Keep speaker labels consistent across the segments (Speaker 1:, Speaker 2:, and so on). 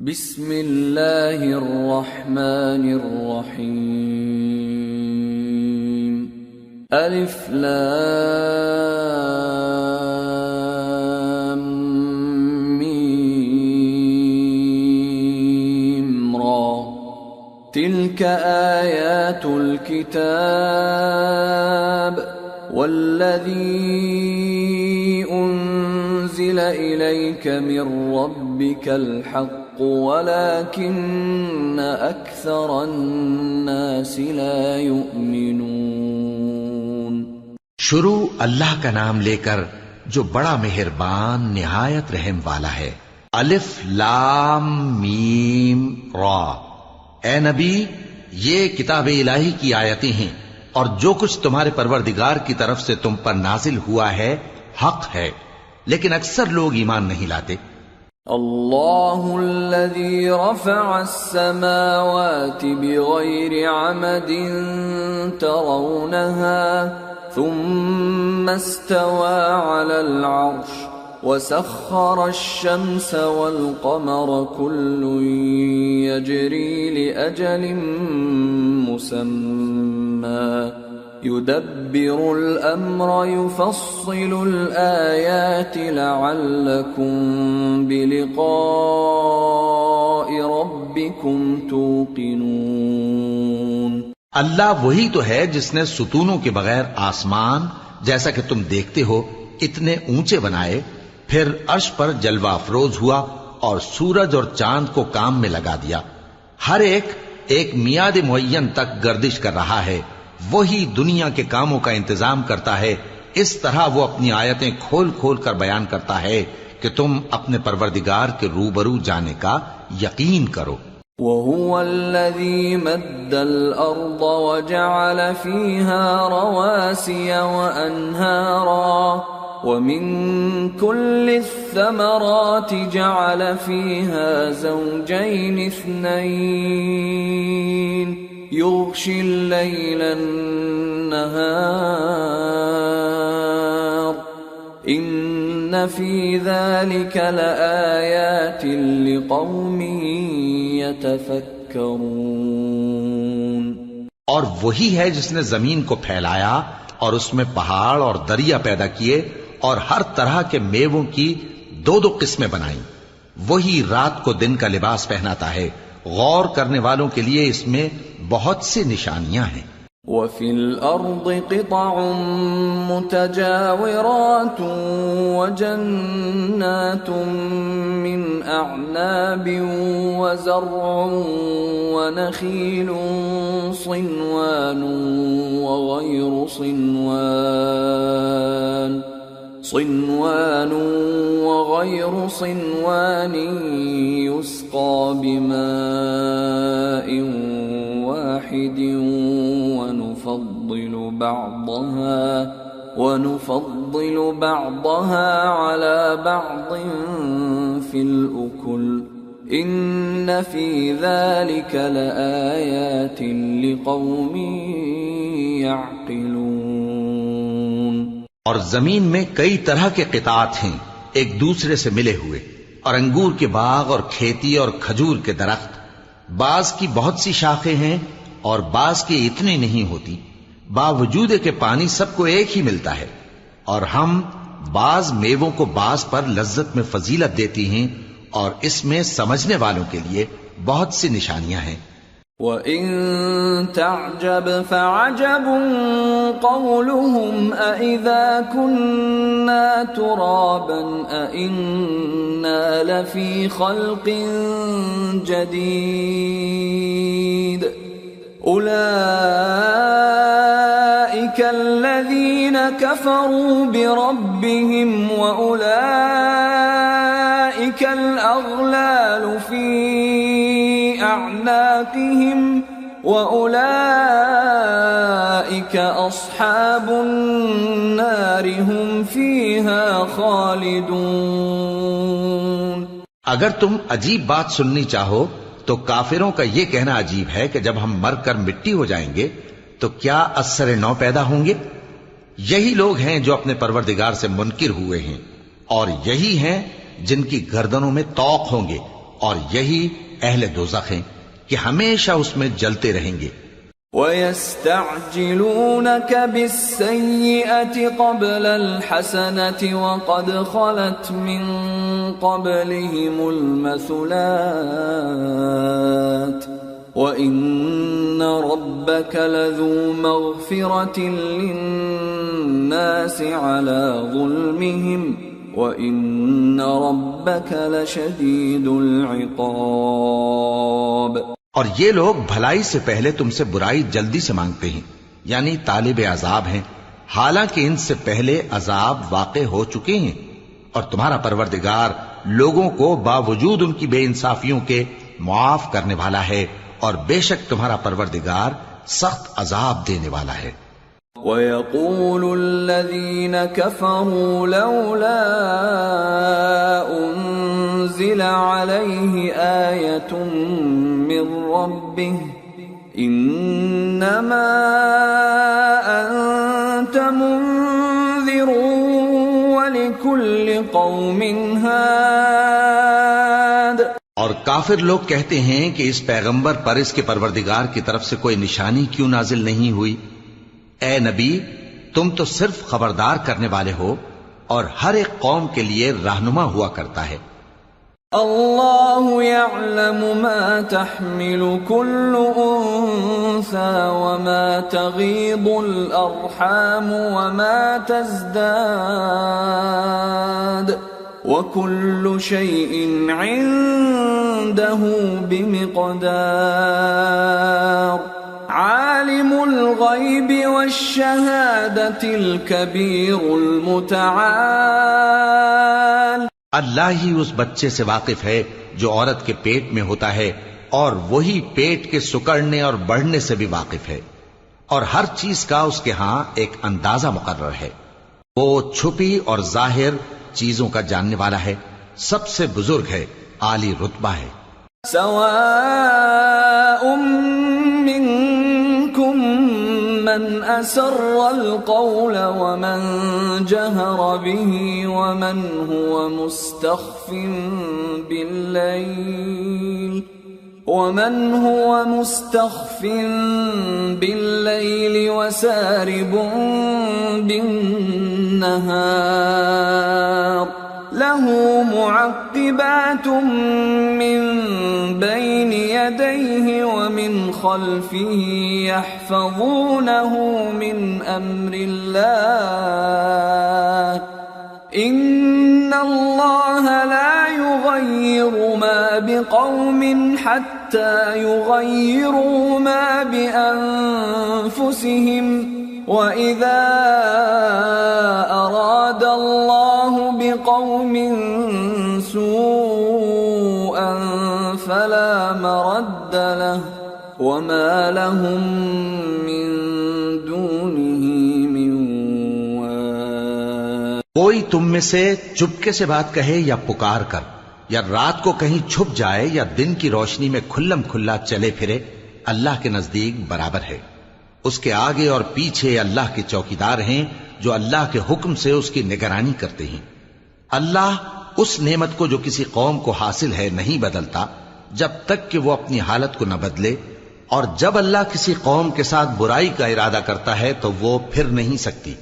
Speaker 1: بسم اللہ الرحمن الرحیم الف لام میم را تلك آیات الكتاب والذی انزل الیک من ربک الحق ولكن اکثر الناس لا يؤمنون۔
Speaker 2: شروع اللہ کا نام لے کر جو بڑا مہربان نہایت رحم والا ہے۔ الف لام میم را، اے نبی یہ کتاب الہی کی آیتیں ہیں اور جو کچھ تمہارے پروردگار کی طرف سے تم پر نازل ہوا ہے حق ہے، لیکن اکثر لوگ ایمان نہیں لاتے۔
Speaker 1: اللہ الذی رفع السماوات بغیر عمد ترونها ثم استوى على العرش وسخر الشمس والقمر كل يجري لأجل مسمى يدبر الأمر يفصل الآيات لعلكم بلقاء ربكم توقنون۔
Speaker 2: اللہ وہی تو ہے جس نے ستونوں کے بغیر آسمان جیسا کہ تم دیکھتے ہو اتنے اونچے بنائے، پھر عرش پر جلوہ افروز ہوا اور سورج اور چاند کو کام میں لگا دیا، ہر ایک میعاد معین تک گردش کر رہا ہے، وہی دنیا کے کاموں کا انتظام کرتا ہے، اس طرح وہ اپنی آیتیں کھول کھول کر بیان کرتا ہے کہ تم اپنے پروردگار کے روبرو جانے کا یقین کرو۔
Speaker 1: وَهُوَ الَّذِي مَدَّ الْأَرْضَ وَجَعَلَ فِيهَا رَوَاسِيَ وَأَنْهَارًا وَمِن كُلِّ الثَّمَرَاتِ جَعَلَ فِيهَا زَوْجَيْنِ اثْنَيْنِ يغشي الليل النهار إن في ذلك لآيات لقوم يتفكرون۔
Speaker 2: اور وہی ہے جس نے زمین کو پھیلایا اور اس میں پہاڑ اور دریا پیدا کیے اور ہر طرح کے میووں کی دو قسمیں بنائیں، وہی رات کو دن کا لباس پہناتا ہے، غور کرنے والوں کے لیے اس میں بہت سی نشانیاں ہیں۔
Speaker 1: وَفِي الْأَرْضِ قِطَعٌ مُتَجَاوِرَاتٌ وَجَنَّاتٌ مِّنْ أَعْنَابٍ وَزَرْعٌ وَنَخِيلٌ صِنْوَانٌ وَغَيْرُ صِنْوَانٍ يُسْقَى بِمَاءٍ واحد ونفضل بعضها على بعض في الأكل إن في ذلك لآيات لقوم يعقلون۔
Speaker 2: اور زمین میں کئی طرح کے قطعات ہیں ایک دوسرے سے ملے ہوئے، اور انگور کے باغ اور کھیتی اور کھجور کے درخت، بعض کی بہت سی شاخیں ہیں اور بعض کی اتنی نہیں ہوتی، باوجود کہ پانی سب کو ایک ہی ملتا ہے، اور ہم بعض میووں کو بعض پر لذت میں فضیلت دیتی ہیں، اور اس میں سمجھنے والوں کے لیے بہت سی نشانیاں ہیں۔
Speaker 1: وَإِن تَعْجَبْ فَعَجَبٌ قَوْلُهُمْ أَإِذَا كُنَّا تُرَابًا أَإِنَّا لَفِي خَلْقٍ جَدِيدٍ أُولَئِكَ الَّذِينَ كَفَرُوا بِرَبِّهِمْ وَأُولَئِكَ الْأَغْلَالُ فِي أَعْنَاقِهِمْ وَأُولَئِكَ أَصْحَابُ النَّارِ هُمْ فِيهَا خَالِدُونَ۔
Speaker 2: اگر تم عجیب بات سننی چاہو تو کافروں کا یہ کہنا عجیب ہے کہ جب ہم مر کر مٹی ہو جائیں گے تو کیا از سر نو پیدا ہوں گے؟ یہی لوگ ہیں جو اپنے پروردگار سے منکر ہوئے ہیں، اور یہی ہیں جن کی گردنوں میں طوق ہوں گے، اور یہی اہل دوزخ ہیں کہ ہمیشہ اس میں جلتے رہیں گے.
Speaker 1: وَيَسْتَعْجِلُونَكَ بِالسَّيِّئَةِ قَبْلَ الْحَسَنَةِ وَقَدْ خَلَتْ مِنْ قَبْلِهِمُ الْمَثُلَاتِ وَإِنَّ رَبَّكَ لَذُو مَغْفِرَةٍ لِلنَّاسِ عَلَى ظُلْمِهِمْ وَإِنَّ رَبَّكَ لَشَدِيدُ الْعِقَابِ.
Speaker 2: اور یہ لوگ بھلائی سے پہلے تم سے برائی جلدی سے مانگتے ہیں، یعنی طالب عذاب ہیں، حالانکہ ان سے پہلے عذاب واقع ہو چکے ہیں. اور تمہارا پروردگار لوگوں کو باوجود ان کی بے انصافیوں کے معاف کرنے والا ہے، اور بے شک تمہارا پروردگار سخت عذاب دینے والا ہے.
Speaker 1: وَيَقُولُ الَّذِينَ كَفَرُوا لَوْلَا أُنزِلَ عَلَيْهِ آيَةٌ مِّن رَّبِّهِ إِنَّمَا أَنتَ مُنذِرٌ وَلِكُلِّ قَوْمٍ هَادٍ.
Speaker 2: اور کافر لوگ کہتے ہیں کہ اس پیغمبر پر اس کے پروردگار کی طرف سے کوئی نشانی کیوں نازل نہیں ہوئی؟ اے نبی، تم تو صرف خبردار کرنے والے ہو اور ہر ایک قوم کے لیے رہنما ہوا کرتا ہے.
Speaker 1: اللہ يعلم ما تحمل كل انثى وما تغيض الارحام وما تزداد وكل شيء عنده بمقدار. عالم الغیب والشہادة الکبیر المتعال.
Speaker 2: اللہ ہی اس بچے سے واقف ہے جو عورت کے پیٹ میں ہوتا ہے، اور وہی پیٹ کے سکڑنے اور بڑھنے سے بھی واقف ہے، اور ہر چیز کا اس کے ہاں ایک اندازہ مقرر ہے. وہ چھپی اور ظاہر چیزوں کا جاننے والا ہے، سب سے بزرگ ہے، عالی رتبہ ہے.
Speaker 1: سواء منكم من أسر القول ومن جهر به ومن هو مستخف بالليل وسارب بالنهار. له معقبات من بين يديه ومن خلفه يحفظونه من أمر الله. إن الله لا يغير ما بقوم حتى يغيروا ما بأنفسهم. وَإِذَا أَرَادَ اللَّهُ بِقَوْمٍ سُوءًا فَلَا مَرَدَّ لَهُ وَمَا لَهُم مِّن دُونِهِ مِن وَالٍ.
Speaker 2: کوئی تم میں سے چپکے سے بات کہے یا پکار کر، یا رات کو کہیں چھپ جائے یا دن کی روشنی میں کھلم کھلا چلے پھرے، اللہ کے نزدیک برابر ہے. اس کے آگے اور پیچھے اللہ کے چوکیدار ہیں جو اللہ کے حکم سے اس کی نگرانی کرتے ہیں. اللہ اس نعمت کو جو کسی قوم کو حاصل ہے نہیں بدلتا جب تک کہ وہ اپنی حالت کو نہ بدلے، اور جب اللہ کسی قوم کے ساتھ برائی کا ارادہ کرتا ہے تو وہ پھر نہیں سکتی،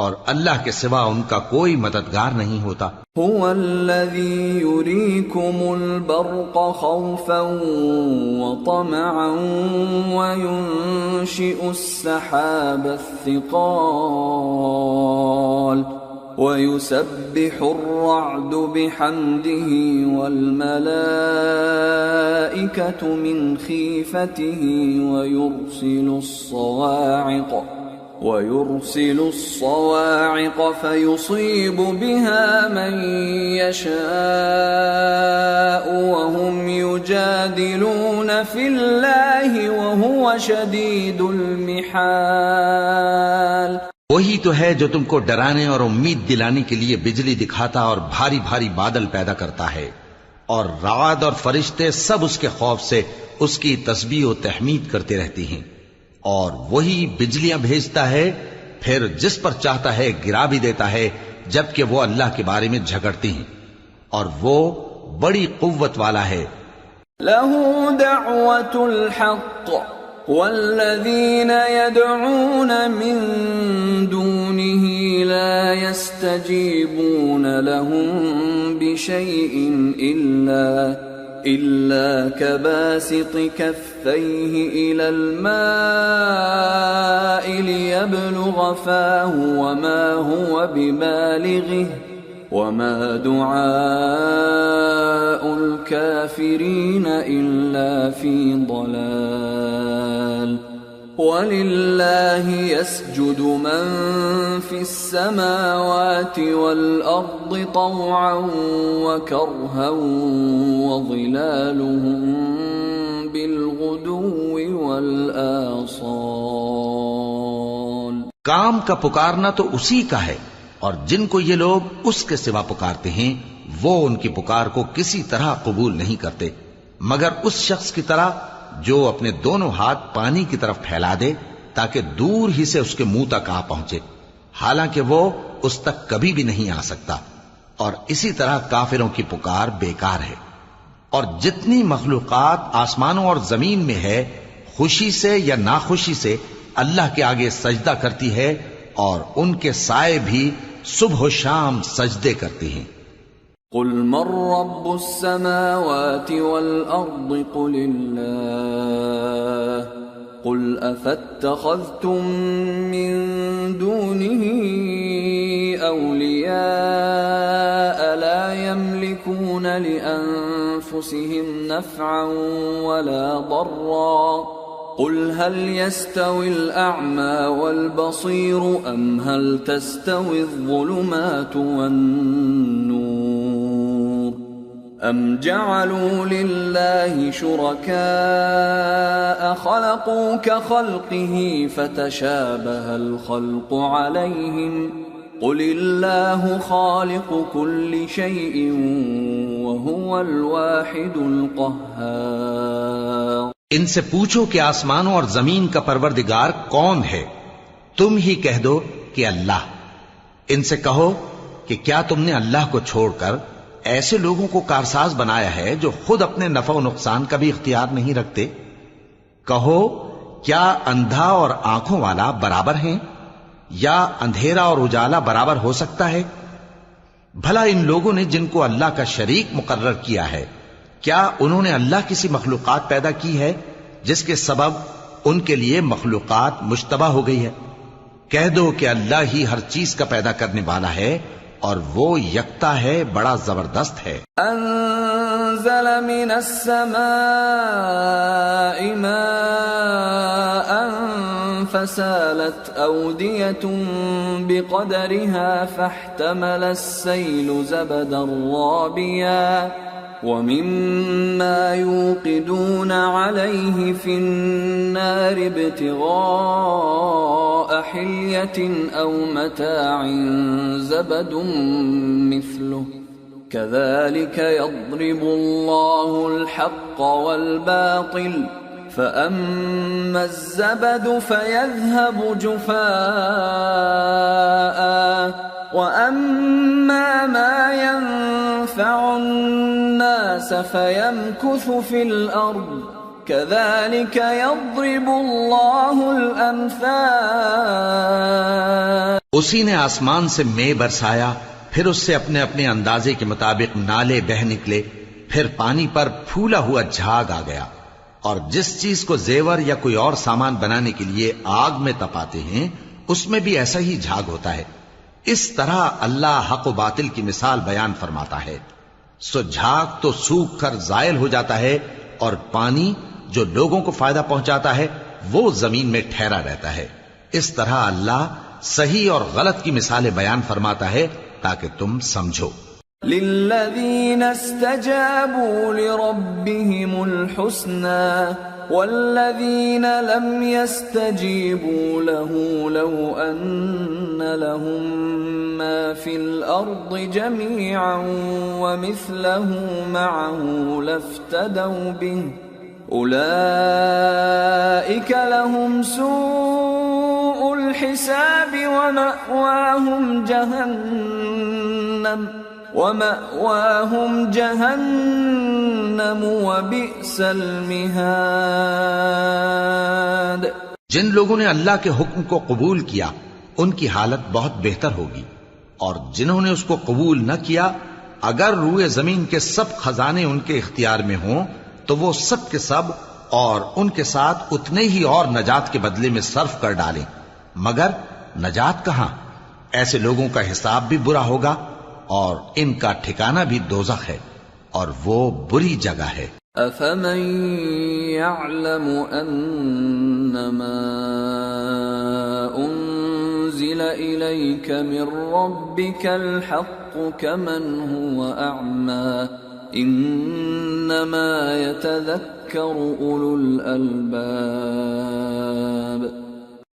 Speaker 2: اور اللہ کے سوا ان کا کوئی مددگار نہیں ہوتا.
Speaker 1: هو الذي يريكم البرق خوفا وطمعا وينشئ السحاب الثقال ويسبح الرعد بحمده والملائكة من خيفته ويرسل الصواعق فيصيب بها من يشاء وهم يجادلون في الله وهو شديد المحال.
Speaker 2: وہی تو ہے جو تم کو ڈرانے اور امید دلانے کے لیے بجلی دکھاتا اور بھاری بھاری بادل پیدا کرتا ہے، اور رعد اور فرشتے سب اس کے خوف سے اس کی تسبیح و تحمید کرتے رہتے ہیں. اور وہی بجلیاں بھیجتا ہے، پھر جس پر چاہتا ہے گرا بھی دیتا ہے، جبکہ وہ اللہ کے بارے میں جھگڑتے ہیں، اور وہ بڑی قوت والا ہے.
Speaker 1: له دعوة الحق والذين يدعون من دونه لا يستجيبون لهم بشيء إلا كباسط كفيه إلى الماء ليبلغ فاه وما هو ببالغه وما دعاء الكافرين إلا في ضلال ولله يسجد من في السماوات والأرض طوعا وكرها وظلالهم بالغدو والآصال.
Speaker 2: کام کا پکارنا تو اسی کا ہے، اور جن کو یہ لوگ اس کے سوا پکارتے ہیں وہ ان کی پکار کو کسی طرح قبول نہیں کرتے مگر اس شخص کی طرح جو اپنے دونوں ہاتھ پانی کی طرف پھیلا دے تاکہ دور ہی سے اس کے منہ تک آ پہنچے، حالانکہ وہ اس تک کبھی بھی نہیں آ سکتا. اور اسی طرح کافروں کی پکار بیکار ہے. اور جتنی مخلوقات آسمانوں اور زمین میں ہے خوشی سے یا ناخوشی سے اللہ کے آگے سجدہ کرتی ہے، اور ان کے سائے بھی صبح و شام سجدے کرتے ہیں.
Speaker 1: قل من رب السماوات والأرض قل الله قل أفاتخذتم من دونه أولياء لا يملكون لأنفسهم نفعا ولا ضرا قل هل يستوي الأعمى والبصير أم هل تستوي الظلمات والنور أم جعلوا لله شركاء خلقوا كخلقه فتشابه الخلق عليهم قل الله خالق كل شيء وهو الواحد القهار.
Speaker 2: ان سے پوچھو کہ آسمانوں اور زمین کا پروردگار کون ہے؟ تم ہی کہہ دو کہ اللہ. ان سے کہو کہ کیا تم نے اللہ کو چھوڑ کر ایسے لوگوں کو کارساز بنایا ہے جو خود اپنے نفع و نقصان کا بھی اختیار نہیں رکھتے؟ کہو کیا اندھا اور آنکھوں والا برابر ہیں، یا اندھیرا اور اجالا برابر ہو سکتا ہے؟ بھلا ان لوگوں نے جن کو اللہ کا شریک مقرر کیا ہے، کیا انہوں نے اللہ کسی مخلوقات پیدا کی ہے جس کے سبب ان کے لیے مخلوقات مشتبہ ہو گئی ہے؟ کہہ دو کہ اللہ ہی ہر چیز کا پیدا کرنے والا ہے اور وہ یکتا ہے، بڑا زبردست ہے.
Speaker 1: انزل من السماء ماء فسالت أودية بقدرها فاحتمل السيل زبدا رابيا ومما يوقدون عليه في النار ابتغاء حلية أو متاع زبد مثله كذلك يضرب الله الحق والباطل فأما الزبد فيذهب جفاء وأما ما ينفع الناس فيمكث في الأرض كذلك يضرب الله الأمثال.
Speaker 2: اسی نے آسمان سے مے برسایا، پھر اس سے اپنے اپنے اندازے کے مطابق نالے بہ نکلے، پھر پانی پر پھولا ہوا جھاگ آ گیا. اور جس چیز کو زیور یا کوئی اور سامان بنانے کے لیے آگ میں تپاتے ہیں اس میں بھی ایسا ہی جھاگ ہوتا ہے. اس طرح اللہ حق و باطل کی مثال بیان فرماتا ہے. سو جھاگ تو سوکھ کر زائل ہو جاتا ہے، اور پانی جو لوگوں کو فائدہ پہنچاتا ہے وہ زمین میں ٹھہرا رہتا ہے. اس طرح اللہ صحیح اور غلط کی مثالیں بیان فرماتا ہے تاکہ تم سمجھو.
Speaker 1: للذین استجابوا لربهم الحسنى والذین لم يستجیبوا له لو ان لهم ما في الارض جميعا ومثله معه لافتدوا به اولئک لهم سوء الحساب ومأواهم جهنم ومأواهم جہنم وبئس المہاد۔
Speaker 2: جن لوگوں نے اللہ کے حکم کو قبول کیا ان کی حالت بہت بہتر ہوگی، اور جنہوں نے اس کو قبول نہ کیا اگر روئے زمین کے سب خزانے ان کے اختیار میں ہوں تو وہ سب کے سب اور ان کے ساتھ اتنے ہی اور نجات کے بدلے میں صرف کر ڈالیں، مگر نجات کہاں؟ ایسے لوگوں کا حساب بھی برا ہوگا اور ان کا ٹھکانہ بھی دوزخ ہے، اور وہ بری جگہ ہے۔
Speaker 1: أَفَمَن يَعْلَمُ أَنَّمَا أُنزِلَ إِلَيْكَ مِن رَّبِّكَ الْحَقُّ كَمَنْ هُوَ أَعْمَى إِنَّمَا يَتَذَكَّرُ أُولُو الْأَلْبَابِ۔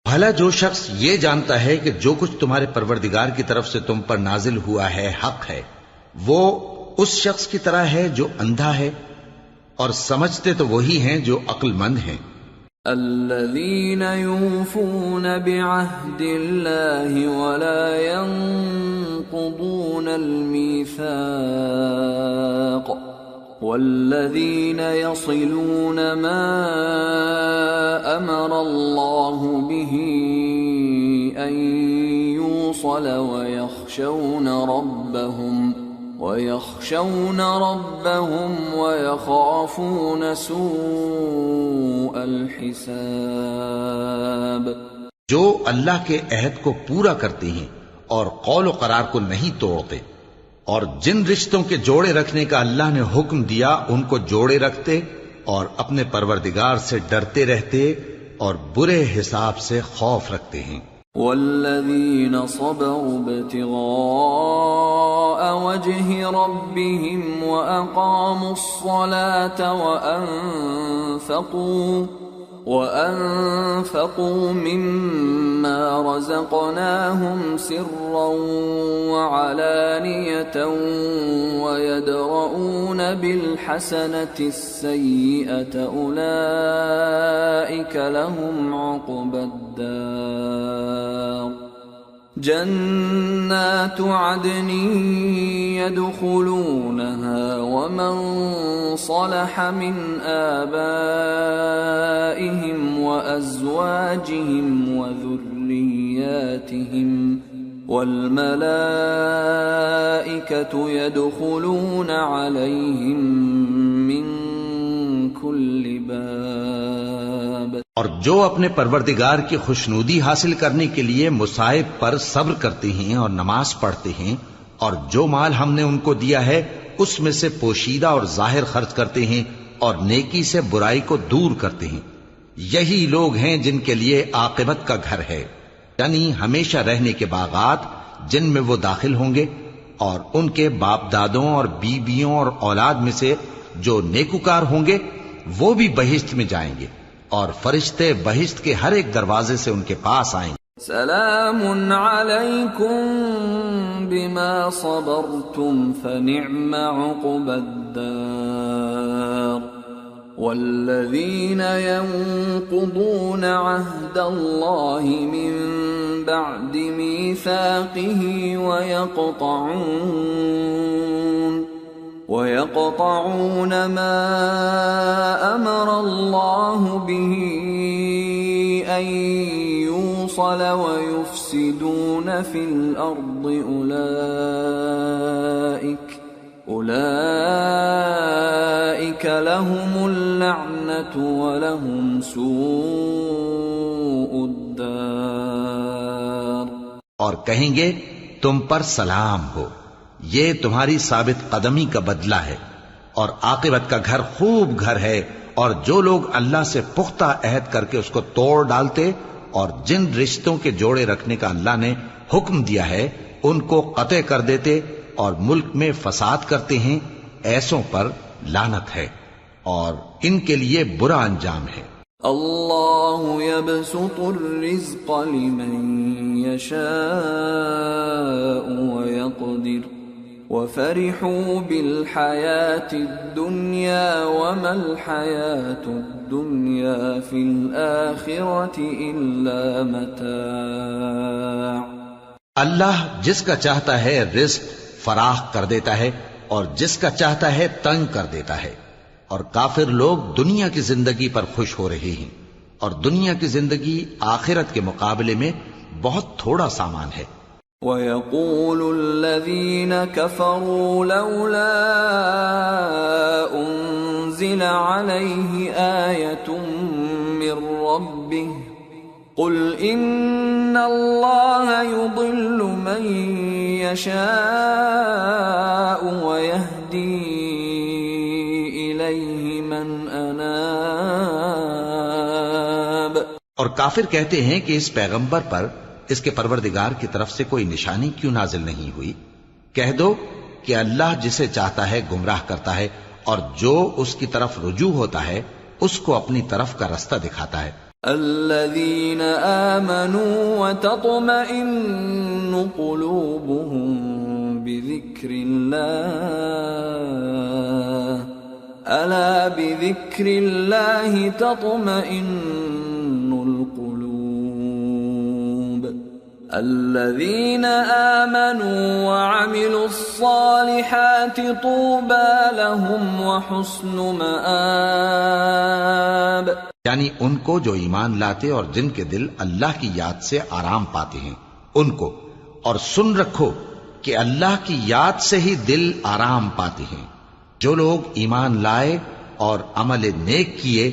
Speaker 2: بھلا جو شخص یہ جانتا ہے کہ جو کچھ تمہارے پروردگار کی طرف سے تم پر نازل ہوا ہے حق ہے، وہ اس شخص کی طرح ہے جو اندھا ہے، اور سمجھتے تو وہی ہیں جو عقل مند ہیں۔
Speaker 1: الذين يوفون بعهد الله ولا ينقضون الميثاق والذين يصلون ما أمر الله به أن يوصل ويخشون ربهم ويخافون سوء الحساب۔
Speaker 2: جو اللہ کے عہد کو پورا کرتے ہیں اور قول و قرار کو نہیں توڑتے، اور جن رشتوں کے جوڑے رکھنے کا اللہ نے حکم دیا ان کو جوڑے رکھتے، اور اپنے پروردگار سے ڈرتے رہتے اور برے حساب سے خوف رکھتے ہیں۔
Speaker 1: والذین صبروا ابتغاء وجه ربهم وأقاموا الصلاة وأنفقوا مما رزقناهم سرا وعلانية ويدرؤون بالحسنة السيئة أولئك لهم عقبى الدار جنات عدن يدخلونها ومن صلح من آبائهم وأزواجهم وذرياتهم والملائكة يدخلون عليهم من كل باب۔
Speaker 2: اور جو اپنے پروردگار کی خوشنودی حاصل کرنے کے لیے مصائب پر صبر کرتے ہیں اور نماز پڑھتے ہیں، اور جو مال ہم نے ان کو دیا ہے اس میں سے پوشیدہ اور ظاہر خرچ کرتے ہیں اور نیکی سے برائی کو دور کرتے ہیں، یہی لوگ ہیں جن کے لیے عاقبت کا گھر ہے، یعنی ہمیشہ رہنے کے باغات جن میں وہ داخل ہوں گے، اور ان کے باپ دادوں اور بیویوں اور اولاد میں سے جو نیکوکار ہوں گے وہ بھی بہشت میں جائیں گے، اور فرشتے بہشت کے ہر ایک دروازے سے ان کے پاس آئیں گے۔
Speaker 1: سلام علیکم بما صبرتم فنعم عقبى الدار والذین ينقضون عهد الله من بعد ميثاقه ويقطعون ما أمر الله به أن يوصل ويفسدون في الأرض أولئك لهم اللعنة ولهم سوء الدار۔
Speaker 2: اور کہیں گے تم پر سلام ہو، یہ تمہاری ثابت قدمی کا بدلہ ہے، اور عاقبت کا گھر خوب گھر ہے، اور جو لوگ اللہ سے پختہ عہد کر کے اس کو توڑ ڈالتے اور جن رشتوں کے جوڑے رکھنے کا اللہ نے حکم دیا ہے ان کو قطع کر دیتے اور ملک میں فساد کرتے ہیں، ایسوں پر لعنت ہے اور ان کے لیے برا انجام ہے۔
Speaker 1: اللہ يبسط الرزق لمن يشاء ويقدر وفرحوا بالحياة الدنيا وما الحياة الدنيا في الآخرة إلا متاع۔
Speaker 2: اللہ جس کا چاہتا ہے رزق فراخ کر دیتا ہے اور جس کا چاہتا ہے تنگ کر دیتا ہے. اور کافر لوگ دنیا کی زندگی پر خوش ہو رہے ہیں اور دنیا کی زندگی آخرت کے مقابلے میں بہت تھوڑا سامان ہے.
Speaker 1: وَيَقُولُ الَّذِينَ كَفَرُوا لَوْلَا أُنزِلَ عَلَيْهِ آيَةٌ مِّن رَّبِّهِ قُلْ إِنَّ اللَّهَ يُضِلُّ مَن يَشَاءُ وَيَهْدِي إِلَيْهِ مَنْ أَنَابَ.
Speaker 2: اور کافر کہتے ہیں کہ اس پیغمبر پر اس کے پروردگار کی طرف سے کوئی نشانی کیوں نازل نہیں ہوئی؟ کہہ دو کہ اللہ جسے چاہتا ہے گمراہ کرتا ہے اور جو اس کی طرف رجوع ہوتا ہے اس کو اپنی طرف کا رستہ دکھاتا ہے.
Speaker 1: الذين آمنوا وتطمئن قلوبهم بذكر الله ألا بذكر الله تطمئن القلوب الذين آمنوا وعملوا الصالحات طوبى لهم وحسن مآب.
Speaker 2: یعنی ان کو جو ایمان لاتے اور جن کے دل اللہ کی یاد سے آرام پاتے ہیں ان کو. اور سن رکھو کہ اللہ کی یاد سے ہی دل آرام پاتے ہیں. جو لوگ ایمان لائے اور عمل نیک کیے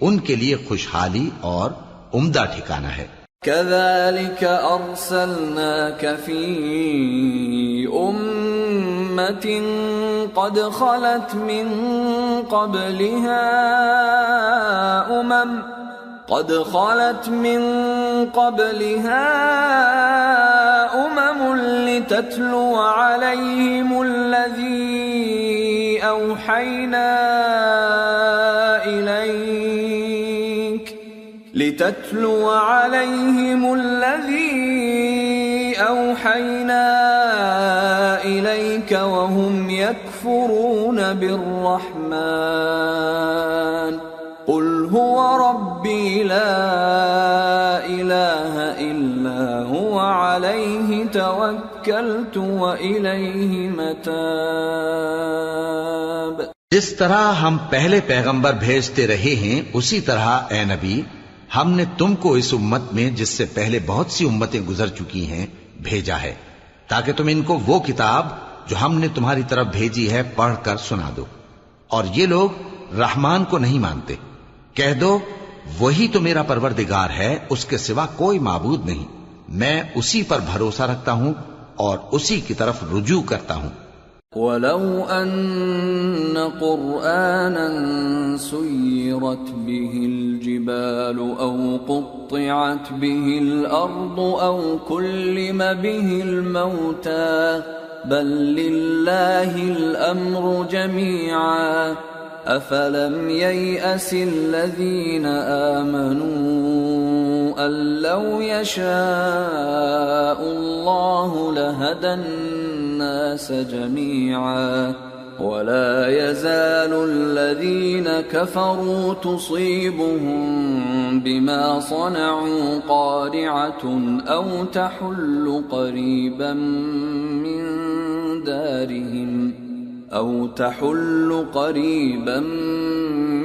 Speaker 2: ان کے لیے خوشحالی اور عمدہ ٹھکانہ ہے.
Speaker 1: كذلك أرسلناك في أمة قد خلت من قبلها أمم لتتلو عليهم الذي أوحينا إليك وهم يكفرون بالرحمن قل هو ربي لا إله إلا هو عليه توكلت وإليه متاب.
Speaker 2: جس طرح ہم پہلے پیغمبر بھیجتے رہے ہیں اسی طرح اے نبی ہم نے تم کو اس امت میں جس سے پہلے بہت سی امتیں گزر چکی ہیں بھیجا ہے تاکہ تم ان کو وہ کتاب جو ہم نے تمہاری طرف بھیجی ہے پڑھ کر سنا دو. اور یہ لوگ رحمان کو نہیں مانتے. کہہ دو وہی تو میرا پروردگار ہے، اس کے سوا کوئی معبود نہیں، میں اسی پر بھروسہ رکھتا ہوں اور اسی کی طرف رجوع کرتا ہوں.
Speaker 1: وَلَوْ أَنَّ قُرْآنًا سُيِّرَتْ بِهِ الْجِبَالُ أَوْ قُطِّعَتْ بِهِ الْأَرْضُ أَوْ كُلِّمَ بِهِ الْمَوْتَى بَل لِّلَّهِ الْأَمْرُ جَمِيعًا أَفَلَمْ يَيْأَسِ الَّذِينَ آمَنُوا أَن لَّوْ يَشَاءُ اللَّهُ لَهَدَى النَّاسَ جَمِيعًا وَلَا يَزَالُ الَّذِينَ كَفَرُوا تُصِيبُهُم بِمَا صَنَعُوا قَارِعَةٌ أَوْ تَحُلُّ قَرِيبًا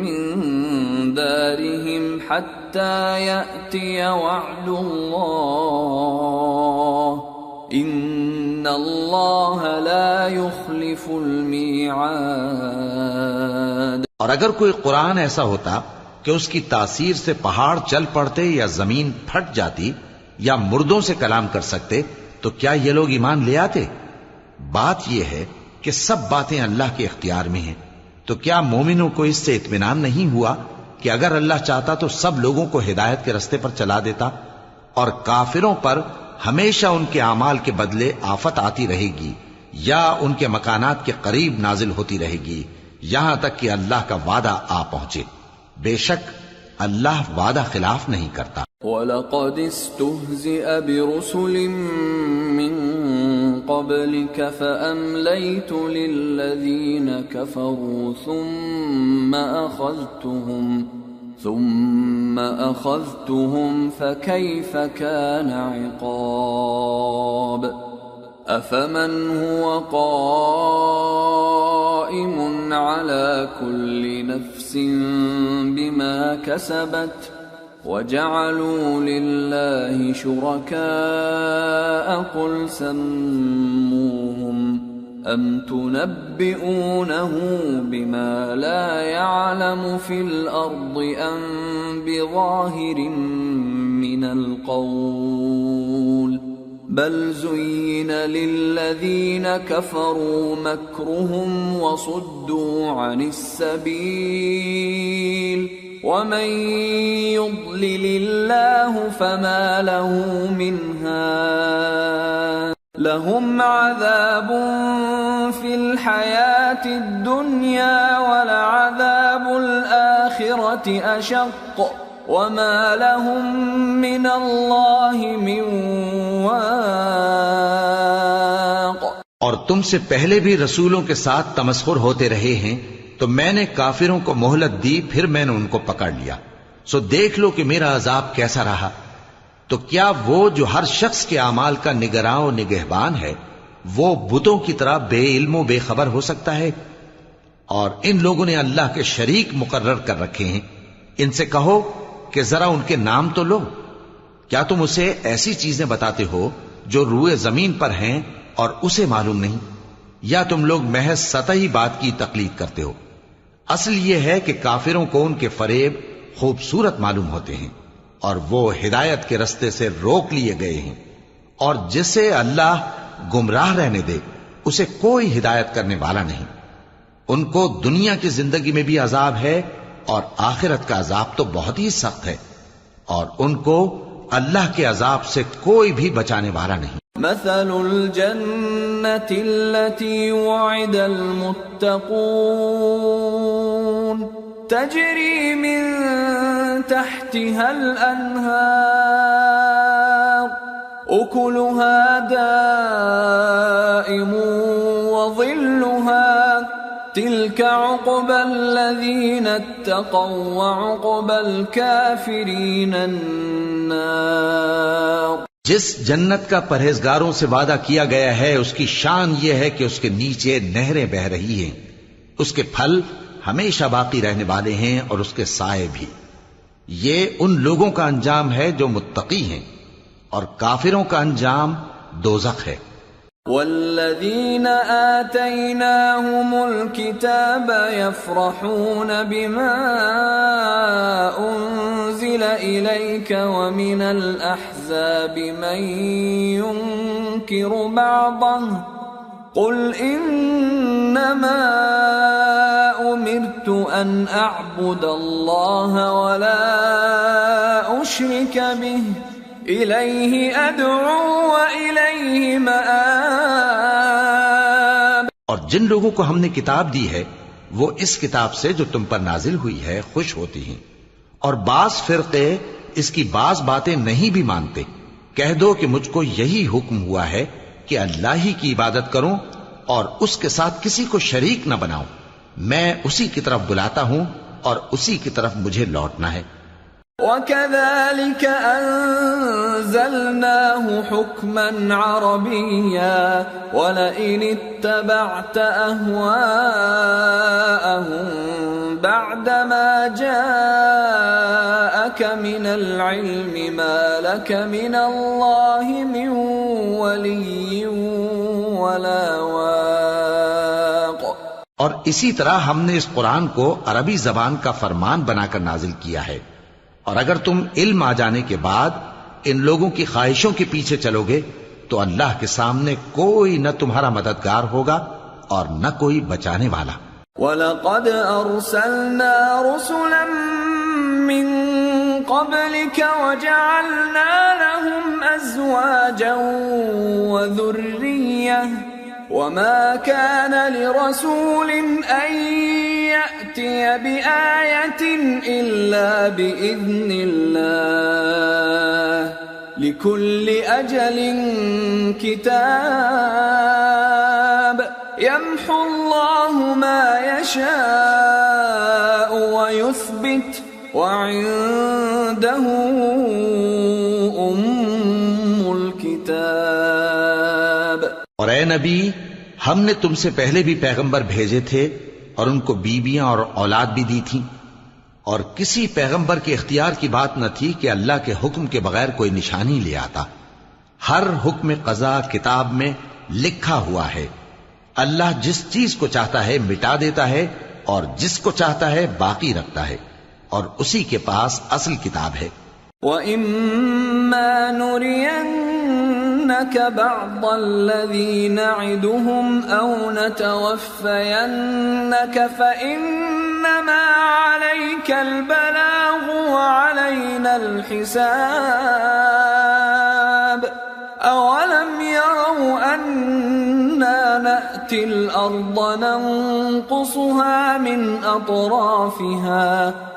Speaker 1: من دارهم حتى يأتي وعد الله إن الله لا يخلف الميعاد.
Speaker 2: اور اگر کوئی قرآن ایسا ہوتا کہ اس کی تاثیر سے پہاڑ چل پڑتے یا زمین پھٹ جاتی یا مردوں سے کلام کر سکتے تو کیا یہ لوگ ایمان لے آتے؟ بات یہ ہے کہ سب باتیں اللہ کے اختیار میں ہیں. تو کیا مومنوں کو اس سے اطمینان نہیں ہوا کہ اگر اللہ چاہتا تو سب لوگوں کو ہدایت کے رستے پر چلا دیتا؟ اور کافروں پر ہمیشہ ان کے اعمال کے بدلے آفت آتی رہے گی یا ان کے مکانات کے قریب نازل ہوتی رہے گی یہاں تک کہ اللہ کا وعدہ آ پہنچے. بے شک اللہ وعدہ خلاف نہیں کرتا.
Speaker 1: وَلَقَدِ اسْتُهْزِئَ بِرُسُلٍ مِّن قَبْلِكَ فَأَمْلَيْتُ لِلَّذِينَ كَفَرُوا ثُمَّ أَخَذْتُهُمْ فَكَيْفَ كَانَ عِقَابِ. أفمن هو قائم على كل نفس بما كسبت وجعلوا لله شركاء قل سموهم أم تنبئونه بما لا يعلم في الأرض أم بظاهر من القول بل زين للذين كفروا مكرهم وصدوا عن السبيل ومن يضلل الله فما له من هاد لهم عذاب في الحياة الدنيا ولعذاب الآخرة أشق وما لهم من الله من واق۔
Speaker 2: اور تم سے پہلے بھی رسولوں کے ساتھ تمسخر ہوتے رہے ہیں، تو میں نے کافروں کو مہلت دی، پھر میں نے ان کو پکڑ لیا، سو دیکھ لو کہ میرا عذاب کیسا رہا۔ تو کیا وہ جو ہر شخص کے اعمال کا نگراں و نگہبان ہے، وہ بتوں کی طرح بے علم و بے خبر ہو سکتا ہے؟ اور ان لوگوں نے اللہ کے شریک مقرر کر رکھے ہیں۔ ان سے کہو کہ ذرا ان کے نام تو لو۔ کیا تم اسے ایسی چیزیں بتاتے ہو جو روئے زمین پر ہیں اور اسے معلوم نہیں، یا تم لوگ محض سطحی بات کی تقلید کرتے ہو؟ اصل یہ ہے کہ کافروں کو ان کے فریب خوبصورت معلوم ہوتے ہیں اور وہ ہدایت کے رستے سے روک لیے گئے ہیں، اور جسے اللہ گمراہ رہنے دے اسے کوئی ہدایت کرنے والا نہیں۔ ان کو دنیا کی زندگی میں بھی عذاب ہے اور آخرت کا عذاب تو بہت ہی سخت ہے، اور ان کو اللہ کے عذاب سے کوئی بھی بچانے والا نہیں۔
Speaker 1: مثل الجنة التي وعد المتقون تجري من تحتها الأنهار أكلها دائم وظلها تلك عقبى الذين اتقوا وعقبى الكافرين النار۔
Speaker 2: جس جنت کا پرہیزگاروں سے وعدہ کیا گیا ہے اس کی شان یہ ہے کہ اس کے نیچے نہریں بہ رہی ہیں، اس کے پھل ہمیشہ باقی رہنے والے ہیں اور اس کے سائے بھی۔ یہ ان لوگوں کا انجام ہے جو متقی ہیں، اور کافروں کا انجام دوزخ ہے۔
Speaker 1: والذين آتيناهم الكتاب يفرحون بما أنزل إليك ومن الأحزاب من ينكر بعضه قل إنما أمرت أن أعبد الله ولا أشرك به إليه أدعو وإليه مآب۔
Speaker 2: اور جن لوگوں کو ہم نے کتاب دی ہے وہ اس کتاب سے جو تم پر نازل ہوئی ہے خوش ہوتی ہیں، اور بعض فرقے اس کی بعض باتیں نہیں بھی مانتے۔ کہہ دو کہ مجھ کو یہی حکم ہوا ہے کہ اللہ ہی کی عبادت کروں اور اس کے ساتھ کسی کو شریک نہ بناؤں۔ میں اسی کی طرف بلاتا ہوں اور اسی کی طرف مجھے لوٹنا ہے۔
Speaker 1: وَكَذَلِكَ أَنزَلْنَاهُ حُكْمًا عَرَبِيًّا وَلَئِنِ اتَّبَعْتَ أَهْوَاءَهُمْ بَعْدَمَا جَاءَكَ مِنَ الْعِلْمِ مَا لَكَ مِنَ اللَّهِ مِنْ وَلِيٍّ وَلَا وَاقٍ۔
Speaker 2: اور اسی طرح ہم نے اس قرآن کو عربی زبان کا فرمان بنا کر نازل کیا ہے، اور اگر تم علم آ جانے کے بعد ان لوگوں کی خواہشوں کے پیچھے چلو گے تو اللہ کے سامنے کوئی نہ تمہارا مددگار ہوگا اور نہ کوئی بچانے والا۔
Speaker 1: وَلَقَدْ أَرْسَلْنَا رُسُلًا مِّن قَبْلِكَ وَجَعَلْنَا لَهُمْ أَزْوَاجًا وَذُرِّيَّةً وَمَا كَانَ لِرَسُولٍ أَن يَأْتِيَ بِآيَةٍ إِلَّا بِإِذْنِ اللَّهِ لِكُلِّ أَجَلٍ كِتَابٌ يَمْحُو اللَّهُ مَا يَشَاءُ وَيُثْبِتُ وَعِندَهُ أُمُّ الْكِتَابِ۔
Speaker 2: اور نبی، ہم نے تم سے پہلے بھی پیغمبر بھیجے تھے اور ان کو بیویاں اور اولاد بھی دی تھی، اور کسی پیغمبر کے اختیار کی بات نہ تھی کہ اللہ کے حکم کے بغیر کوئی نشانی لے آتا۔ ہر حکم قضا کتاب میں لکھا ہوا ہے۔ اللہ جس چیز کو چاہتا ہے مٹا دیتا ہے اور جس کو چاہتا ہے باقی رکھتا ہے، اور اسی کے پاس اصل کتاب ہے۔
Speaker 1: وَإِمَّا نُرِيَنَّكَ بَعْضَ الَّذِي نَعِدُهُمْ أَوْ نَتَوَفَّيَنَّكَ فَإِنَّمَا عَلَيْكَ الْبَلَاغُ وَعَلَيْنَا الْحِسَابُ أَوَلَمْ يَرَوْا أَنَّا نَأْتِي الْأَرْضَ نَنقُصُهَا مِنْ أَطْرَافِهَا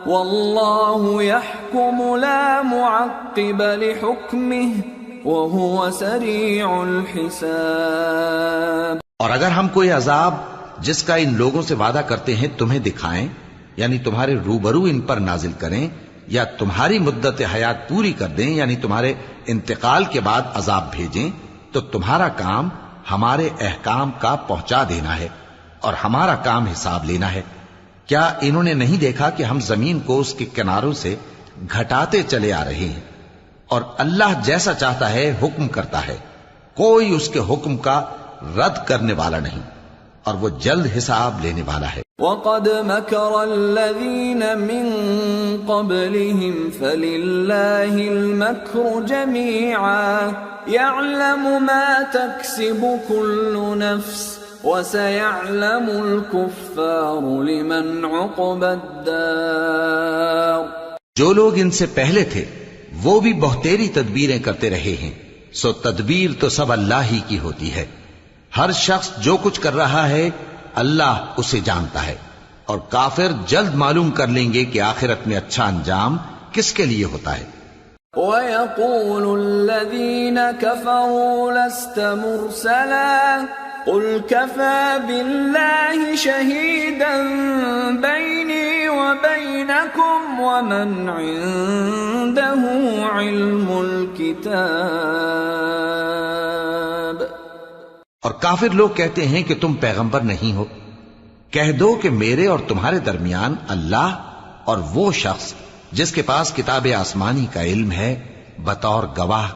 Speaker 1: وَاللَّهُ يَحْكُمُ لَا مُعَقِّبَ لِحُكْمِهِ وَهُوَ سَرِيعُ الْحِسَابِ۔
Speaker 2: اور اگر ہم کوئی عذاب جس کا ان لوگوں سے وعدہ کرتے ہیں تمہیں دکھائیں، یعنی تمہارے روبرو ان پر نازل کریں، یا تمہاری مدت حیات پوری کر دیں، یعنی تمہارے انتقال کے بعد عذاب بھیجیں، تو تمہارا کام ہمارے احکام کا پہنچا دینا ہے اور ہمارا کام حساب لینا ہے۔ کیا انہوں نے نہیں دیکھا کہ ہم زمین کو اس کے کناروں سے گھٹاتے چلے آ رہے ہیں، اور اللہ جیسا چاہتا ہے حکم کرتا ہے، کوئی اس کے حکم کا رد کرنے والا نہیں، اور وہ جلد حساب لینے والا ہے۔
Speaker 1: وَقَدْ مَكَرَ الَّذِينَ مِن قَبْلِهِمْ فَلِلَّهِ الْمَكْرُ جَمِيعًا يَعْلَمُ مَا تَكْسِبُ كُلُّ نَفْسٍ وَسَيَعْلَمُ الْكُفَّارُ لِمَنْ عُقْبَى الدَّارِ۔
Speaker 2: جو لوگ ان سے پہلے تھے وہ بھی بہتیری تدبیریں کرتے رہے ہیں، سو تدبیر تو سب اللہ ہی کی ہوتی ہے۔ ہر شخص جو کچھ کر رہا ہے اللہ اسے جانتا ہے، اور کافر جلد معلوم کر لیں گے کہ آخرت میں اچھا انجام کس کے لیے ہوتا ہے۔
Speaker 1: وَيَقُولُ الَّذِينَ كَفَرُوا لَسْتَ مُرْسَلًا قُلْ كَفَى بِاللَّهِ شَهِيدًا بَيْنِي وَبَيْنَكُمْ وَمَنْ عِندَهُ عِلْمُ الْكِتَابِ۔
Speaker 2: اور کافر لوگ کہتے ہیں کہ تم پیغمبر نہیں ہو، کہہ دو کہ میرے اور تمہارے درمیان اللہ اور وہ شخص جس کے پاس کتاب آسمانی کا علم ہے بطور گواہ